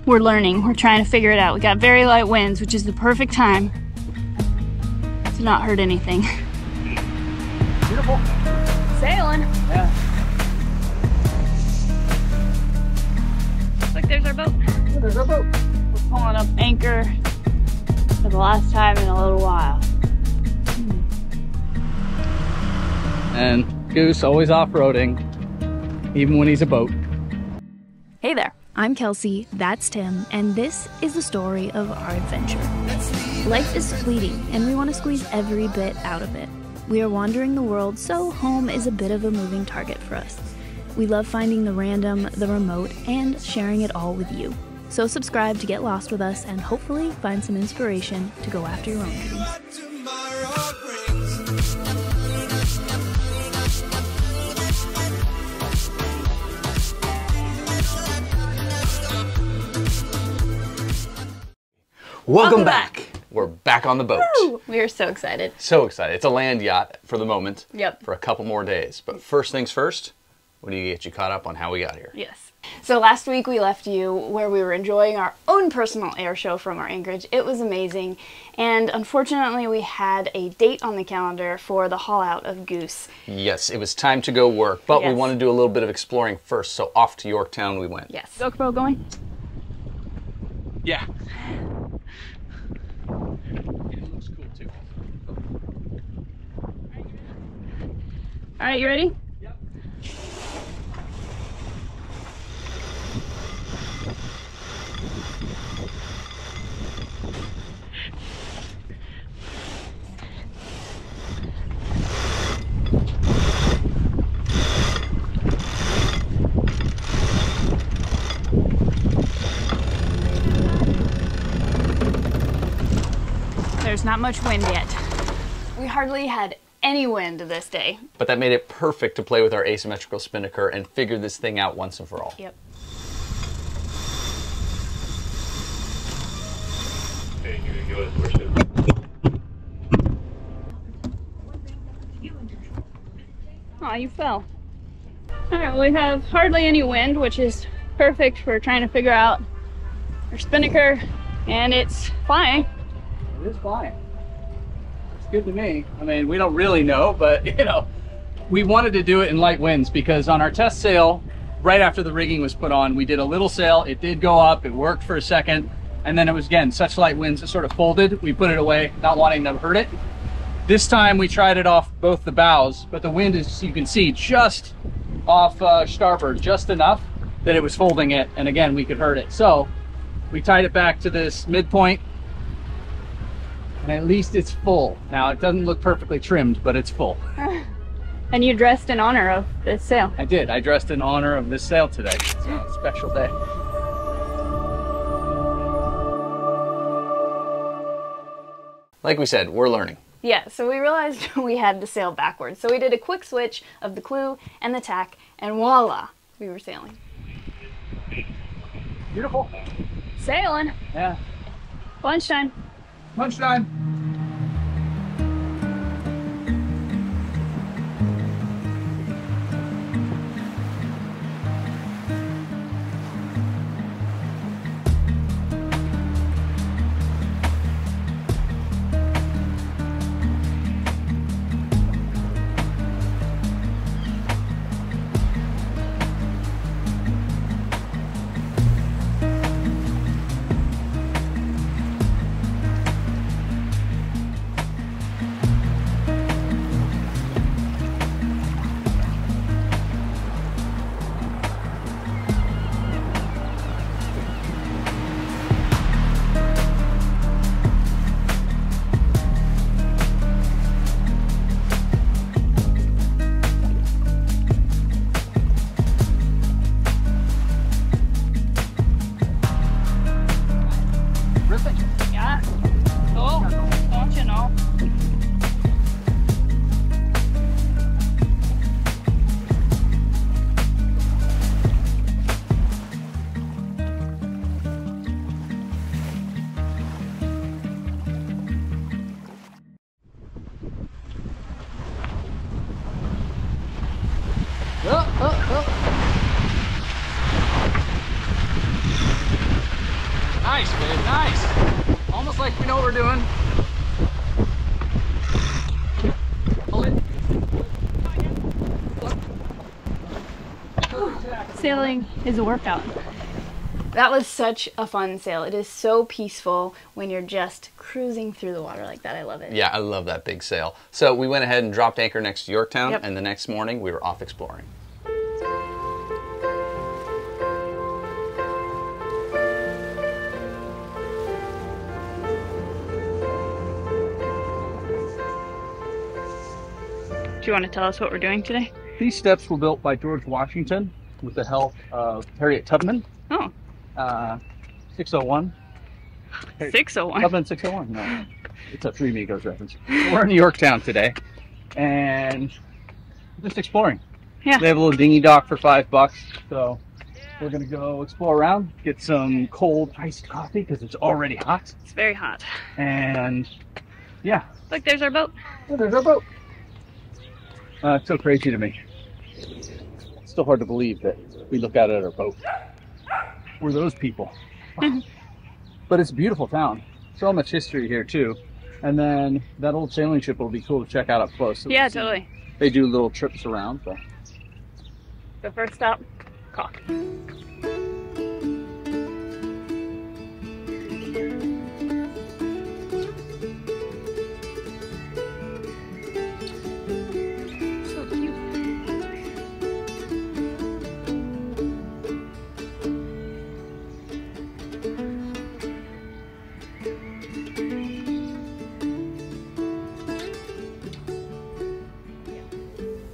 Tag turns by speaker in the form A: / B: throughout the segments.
A: We're learning. We're trying to figure it out. We got very light winds, which is the perfect time to not hurt anything.
B: Beautiful.
A: Sailing.
B: Yeah.
A: Looks like there's our boat.
B: Oh, there's our boat.
A: We're pulling up anchor for the last time in a little while.
B: And Goose always off-roading, even when he's a boat.
A: Hey there.
C: I'm Kelsey, that's Tim, and this is the story of our adventure. Life is fleeting, and we want to squeeze every bit out of it. We are wandering the world, so home is a bit of a moving target for us. We love finding the random, the remote, and sharing it all with you. So subscribe to get lost with us and hopefully find some inspiration to go after your own dreams.
B: Welcome back. We're back on the boat.
A: Woo! We are so excited.
B: So excited. It's a land yacht for the moment.
A: Yep.
B: For a couple more days. But first things first, we need to get you caught up on how we got here.
A: Yes. So last week we left you where we were enjoying our own personal air show from our anchorage. It was amazing. And unfortunately we had a date on the calendar for the Haulout of Goose.
B: Yes, it was time to go work, but we want to do a little bit of exploring first. So off to Yorktown we went.
A: Yes. GoPro going?
B: Yeah. It looks cool too.
A: All right, you ready?
B: Yep.
A: There's not much wind yet. We hardly had any wind this day.
B: But that made it perfect to play with our asymmetrical Spinnaker and figure this thing out once and for all.
A: Yep. Aw, you fell. Alright, well, we have hardly any wind, which is perfect for trying to figure out our Spinnaker, and it's flying.
B: It is flying. It's good to me. I mean, we don't really know, but you know, we wanted to do it in light winds because on our test sail, right after the rigging was put on, we did a little sail. It did go up, it worked for a second, and then it was, again, such light winds, it sort of folded. We put it away, not wanting to hurt it. This time we tried it off both the bows, but the wind is, you can see, just off starboard, just enough that it was folding it, and again, we could hurt it. So we tied it back to this midpoint, and at least it's full. Now, it doesn't look perfectly trimmed, but it's full.
A: And you dressed in honor of this sail.
B: I did. I dressed in honor of this sail today. It's a special day. Like we said, we're learning.
A: Yeah, so we realized we had to sail backwards. So we did a quick switch of the clue and the tack, and voila, we were sailing.
B: Beautiful.
A: Sailing.
B: Yeah.
A: Lunchtime.
B: Lunchtime. Nice, babe, nice. Almost like we know what we're doing. Hold it.
C: Sailing is a workout.
A: That was such a fun sail. It is so peaceful when you're just cruising through the water like that. I love it.
D: Yeah, I love that big sail. So we went ahead and dropped anchor next to Yorktown,
A: Yep.
D: and the next morning we were off exploring.
C: Do you want to tell us what we're doing today?
B: These steps were built by George Washington with the help of Harriet Tubman.
C: Oh,
B: 601.
C: 601.
B: Tubman 601? No, it's a Three Amigos reference. We're in Yorktown today, and just exploring.
C: Yeah.
B: They have a little dinghy dock for $5, so we're gonna go explore around, get some cold iced coffee because it's already hot,
C: It's very hot.
B: and yeah,
C: Look, there's our boat.
B: oh, there's our boat. It's so crazy to me. It's still hard to believe that we look out at our boat. We're those people. But it's a beautiful town. So much history here too. And then that old sailing ship will be cool to check out up close. So
C: Yeah, totally.
B: they do little trips around. But
C: The first stop, coffee. So cute.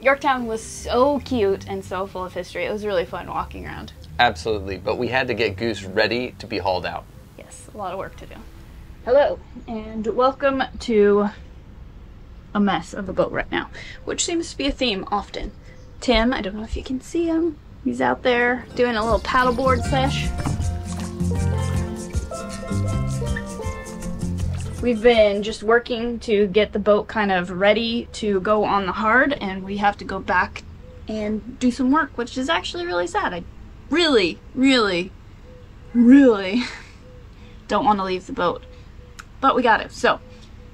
A: Yorktown was so cute and so full of history. It was really fun walking around.
D: Absolutely, but we had to get Goose ready to be hauled out.
A: Yes, a lot of work to do. Hello, and welcome to a mess of a boat right now, which seems to be a theme often. Tim, I don't know if you can see him. He's out there doing a little paddleboard sesh. We've been just working to get the boat kind of ready to go on the hard, and we have to go back and do some work, which is actually really sad. I really, really, really don't want to leave the boat, but we got it. So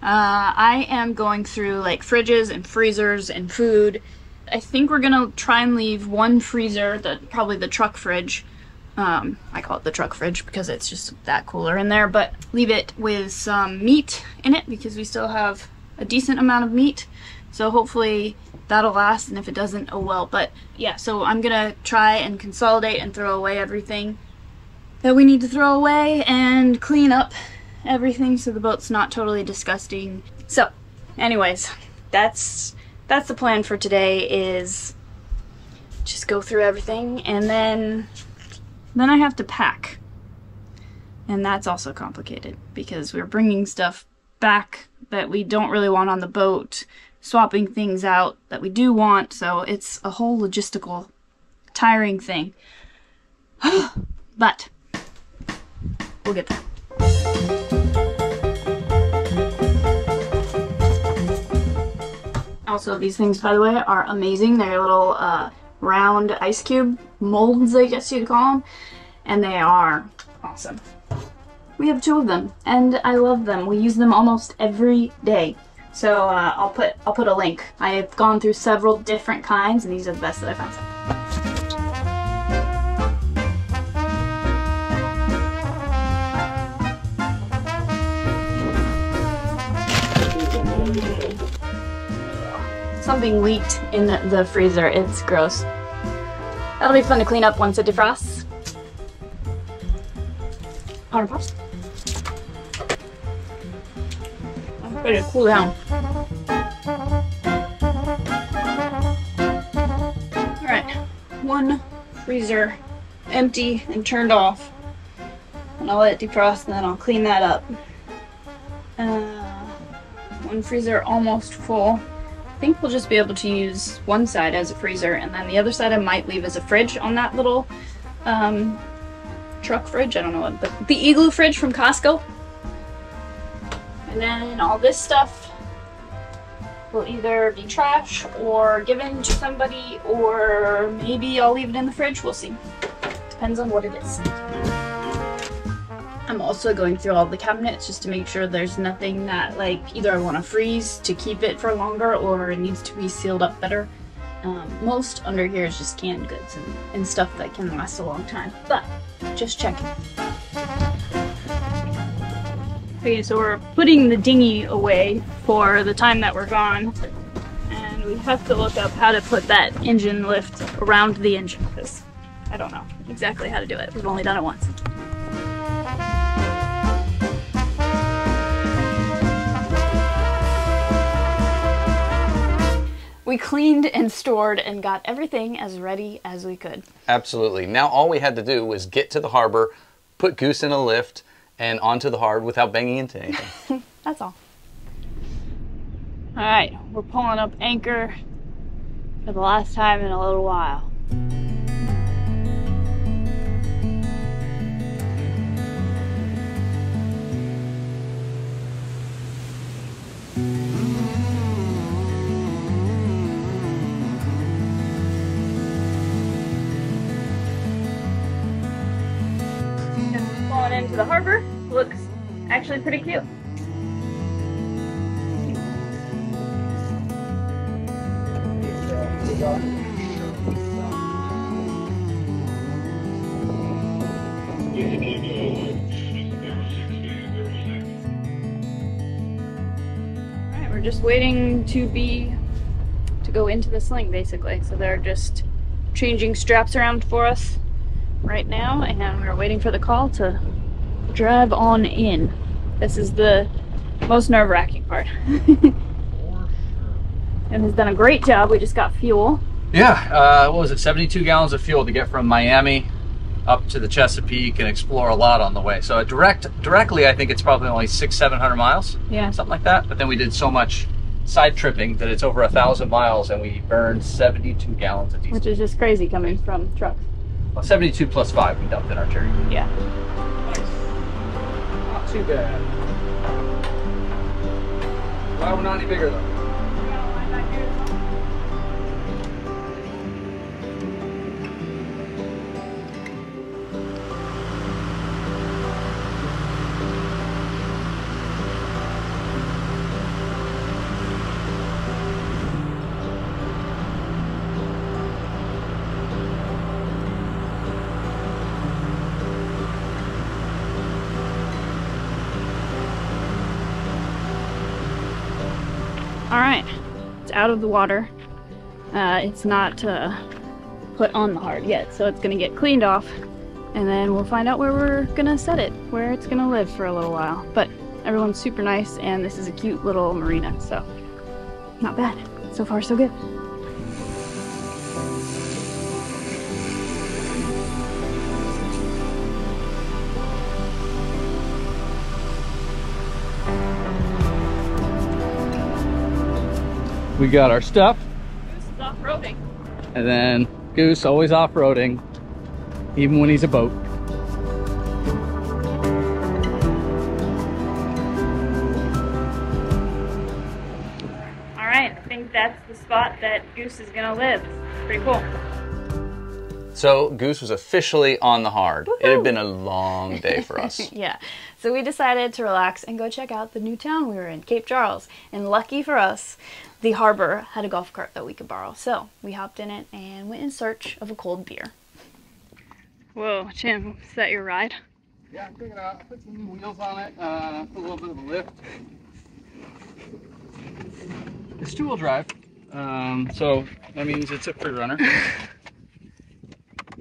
A: I am going through like fridges and freezers and food. I think we're gonna try and leave one freezer, probably the truck fridge. I call it the truck fridge because it's just that cooler in there, but leave it with some meat in it because we still have a decent amount of meat. So hopefully that'll last, and if it doesn't, oh well. But yeah, so I'm gonna try and consolidate and throw away everything that we need to throw away and clean up everything so the boat's not totally disgusting. So anyways, that's the plan for today, is just go through everything, and then I have to pack. And that's also complicated because we're bringing stuff back that we don't really want on the boat, swapping things out that we do want, so it's a whole logistical, tiring thing. But we'll get there. Also, these things, by the way, are amazing. They're little round ice cube molds, I guess you'd call them, and they are awesome. We have 2 of them, and I love them. We use them almost every day. So I'll put a link. I have gone through several different kinds, and these are the best that I found. Something leaked in the freezer. It's gross. That'll be fun to clean up once it defrosts. On pops. I'm ready to cool down. Alright, 1 freezer empty and turned off. And I'll let it defrost, and then I'll clean that up. 1 freezer almost full. I think we'll just be able to use one side as a freezer, and then the other side I might leave as a fridge on that little truck fridge. I don't know what, the igloo fridge from Costco. And then all this stuff will either be trash or given to somebody, or maybe I'll leave it in the fridge. We'll see. Depends on what it is. I'm also going through all the cabinets just to make sure there's nothing that like either I want to freeze to keep it for longer or it needs to be sealed up better. Most under here is just canned goods and stuff that can last a long time, but just checking. Okay, so we're putting the dinghy away for the time that we're gone, and we have to look up how to put that engine lift around the engine because I don't know exactly how to do it. We've only done it once. We cleaned and stored and got everything as ready as we could.
D: Absolutely. Now all we had to do was get to the harbor, put Goose in a lift, and onto the hard without banging into anything.
A: That's all. Alright, we're pulling up anchor for the last time in a little while. Into the harbor. Looks actually pretty cute. Alright, we're just waiting to go into the sling basically. So they're just changing straps around for us right now, and we're waiting for the call to drive on in. This is the most nerve-wracking part. And has done a great job. We just got fuel.
B: Yeah, what was it, 72 gallons of fuel to get from Miami up to the Chesapeake and explore a lot on the way. So directly, I think it's probably only 600-700 miles.
A: Yeah.
B: Something like that. But then we did so much side tripping that it's over 1,000 miles and we burned 72 gallons of diesel.
A: Which is just crazy coming from trucks.
B: Well, 72 plus 5 we dumped in our cherry.
A: Yeah.
B: Nice. Not too bad. Well, we're not any bigger though.
A: Alright, it's out of the water. It's not put on the hard yet, so it's gonna get cleaned off, and then we'll find out where we're gonna set it, where it's gonna live for a little while. But everyone's super nice, and this is a cute little marina, so not bad. So far, so good.
B: We got our stuff.
A: Goose is off-roading.
B: And then Goose always off-roading, even when he's a boat.
A: Alright, I think that's the spot that Goose is gonna live. Pretty cool.
D: So Goose was officially on the hard. It had been a long day for us.
A: Yeah, so we decided to relax and go check out the new town we were in, Cape Charles. And lucky for us, the harbor had a golf cart that we could borrow. So we hopped in it and went in search of a cold beer. Whoa, Tim, is that your ride?
B: Yeah, I'm checking it out. I put some new wheels on it, put a little bit of a lift. It's two-wheel drive, so that means it's a free runner.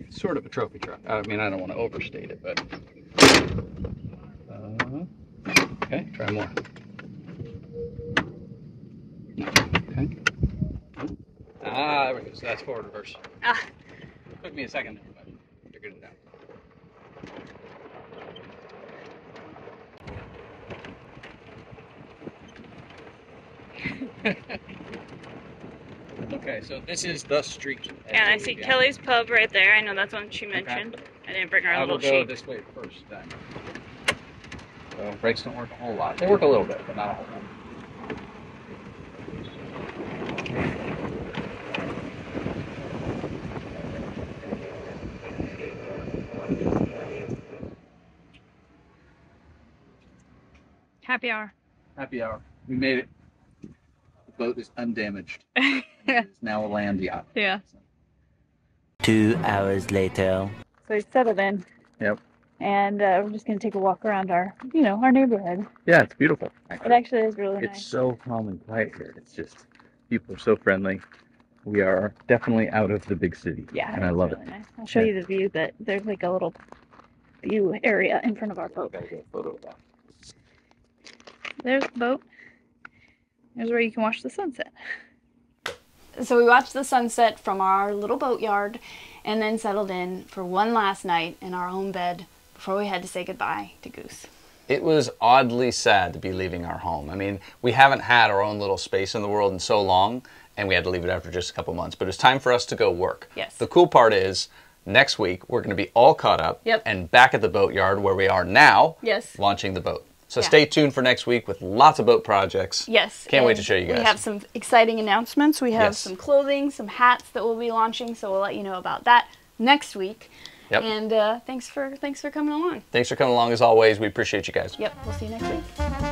B: Sort of a trophy truck. I mean, I don't want to overstate it, but... okay, try more. Okay. Ah, there we go. So that's forward reverse.
A: Ah.
B: Took me a second, but figured it out. Okay, so this is the street.
A: And I see Kelly's Pub right there. I know that's one she mentioned. Okay. I didn't bring our little sheet.
B: I will go this way first then. So brakes don't work a whole lot. They work a little bit, but not a whole lot.
A: Happy hour.
B: Happy hour. We made it. The boat is undamaged. It's now a land yacht.
A: Yeah.
E: 2 hours later.
A: So we settled in.
B: Yep.
A: And we're just going to take a walk around our, our neighborhood.
B: Yeah, it's beautiful.
A: It actually is really
B: It's
A: nice.
B: so calm and quiet here. It's just, people are so friendly. We are definitely out of the big city.
A: Yeah.
B: And I love
A: really
B: it.
A: Nice. I'll show you the view, but there's like a little view area in front of our boat.
B: Gotta get a photo of that.
A: There's the boat. There's where you can watch the sunset. So we watched the sunset from our little boatyard and then settled in for one last night in our own bed before we had to say goodbye to Goose.
D: It was oddly sad to be leaving our home. I mean, we haven't had our own little space in the world in so long, and we had to leave it after just a couple months. But it's time for us to go work.
A: Yes.
D: The cool part is, next week, we're going to be all caught up and back at the boatyard where we are now, launching the boat. So stay tuned for next week with lots of boat projects.
A: Yes.
D: Can't wait to show you guys.
A: We have some exciting announcements. We have some clothing, some hats that we'll be launching, so we'll let you know about that next week.
D: Yep.
A: And thanks for coming along.
D: Thanks for coming along as always. We appreciate you guys.
A: Yep. We'll see you next week.